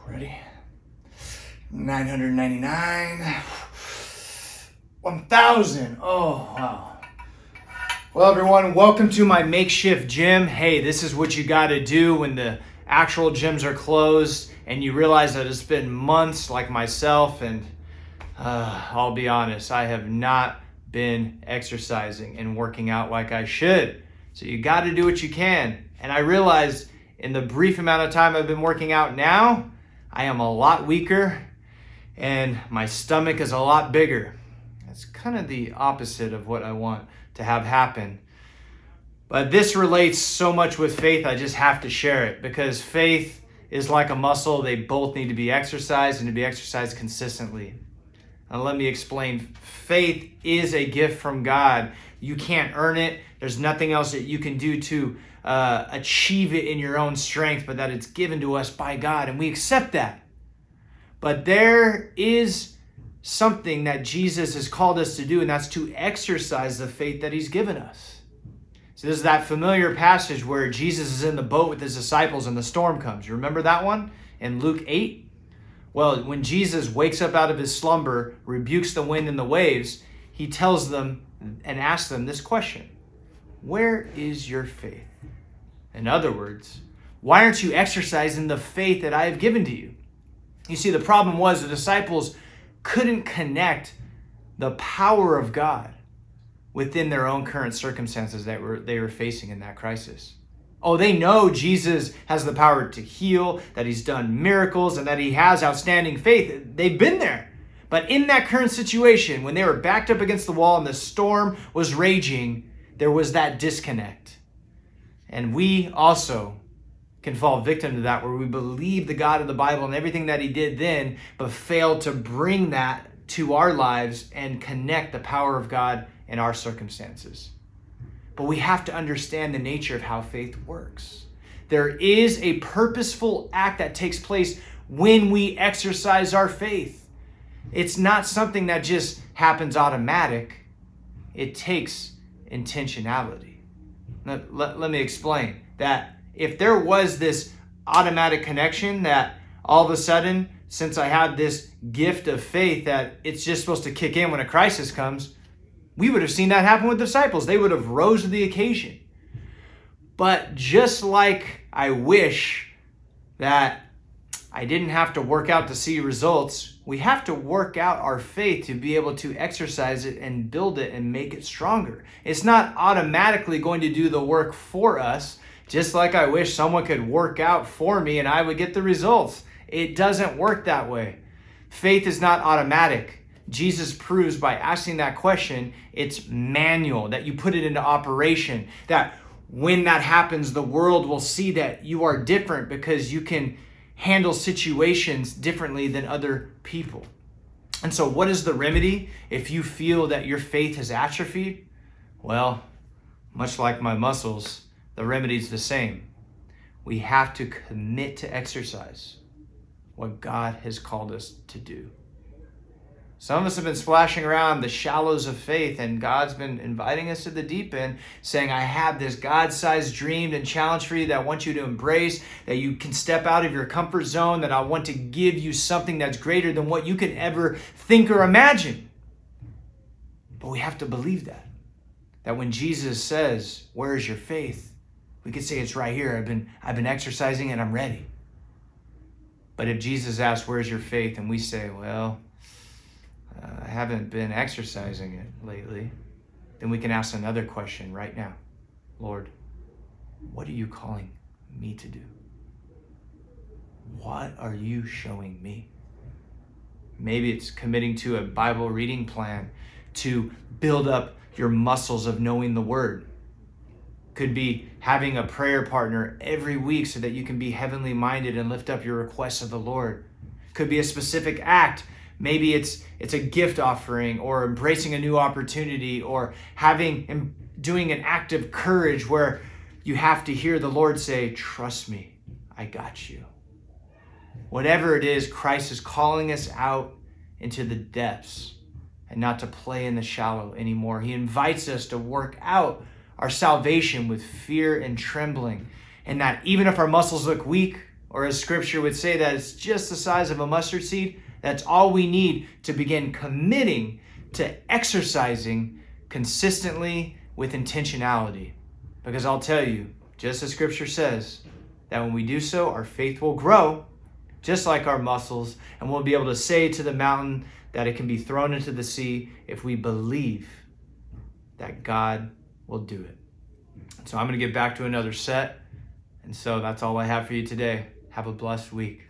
Ready? 999. 1,000. Oh, wow. Well, everyone, welcome to my makeshift gym. Hey, this is what you got to do when the actual gyms are closed and you realize that it's been months, like myself, and I'll be honest, I have not been exercising and working out like I should. So you got to do what you can. And I realized in the brief amount of time I've been working out now, I am a lot weaker and my stomach is a lot bigger. It's kind of the opposite of what I want to have happen. But this relates so much with faith, I just have to share it because faith is like a muscle. They both need to be exercised and to be exercised consistently. Now let me explain. Faith is a gift from God. You can't earn it. There's nothing else that you can do to achieve it in your own strength, but that it's given to us by God, and we accept that. But there is something that Jesus has called us to do, and that's to exercise the faith that he's given us. So this is that familiar passage where Jesus is in the boat with his disciples and the storm comes. You remember that one in Luke 8? Well, when Jesus wakes up out of his slumber, rebukes the wind and the waves, he tells them and asks them this question: where is your faith? In other words, why aren't you exercising the faith that I have given to you? You see, the problem was the disciples couldn't connect the power of God within their own current circumstances that they were facing in that crisis. Oh, they know Jesus has the power to heal, that he's done miracles, and that he has outstanding faith. They've been there. But in that current situation, when they were backed up against the wall and the storm was raging, there was that disconnect. And we also can fall victim to that, where we believe the God of the Bible and everything that he did then, but fail to bring that to our lives and connect the power of God in our circumstances. But we have to understand the nature of how faith works. There is a purposeful act that takes place when we exercise our faith. It's not something that just happens automatic. It takes intentionality. Let me explain that. If there was this automatic connection that all of a sudden, since I have this gift of faith that it's just supposed to kick in when a crisis comes, we would have seen that happen with disciples. They would have rose to the occasion. But just like I wish that I didn't have to work out to see results, we have to work out our faith to be able to exercise it and build it and make it stronger. It's not automatically going to do the work for us, just like I wish someone could work out for me and I would get the results. It doesn't work that way. Faith is not automatic. Jesus proves by asking that question, it's manual, that you put it into operation, that when that happens, the world will see that you are different because you can handle situations differently than other people. And so what is the remedy if you feel that your faith has atrophied? Well, much like my muscles, the remedy is the same. We have to commit to exercise what God has called us to do. Some of us have been splashing around the shallows of faith, and God's been inviting us to the deep end, saying, I have this God-sized dream and challenge for you that I want you to embrace, that you can step out of your comfort zone, that I want to give you something that's greater than what you could ever think or imagine. But we have to believe that when Jesus says, where is your faith? We could say it's right here. I've been exercising and I'm ready. But if Jesus asks, where's your faith? And we say, well, I haven't been exercising it lately, then we can ask another question right now. Lord, what are you calling me to do? What are you showing me? Maybe it's committing to a Bible reading plan to build up your muscles of knowing the Word. Could be having a prayer partner every week so that you can be heavenly minded and lift up your requests of the Lord. Could be a specific act. Maybe it's a gift offering, or embracing a new opportunity, or doing an act of courage where you have to hear the Lord say, trust me, I got you. Whatever it is, Christ is calling us out into the depths and not to play in the shallow anymore. He invites us to work out our salvation with fear and trembling, and that even if our muscles look weak or as scripture would say, that it's just the size of a mustard seed, that's all we need to begin committing to exercising consistently with intentionality. Because I'll tell you, just as scripture says, that when we do so, our faith will grow, just like our muscles, and we'll be able to say to the mountain that it can be thrown into the sea if we believe that God will do it. So I'm going to get back to another set. And so that's all I have for you today. Have a blessed week.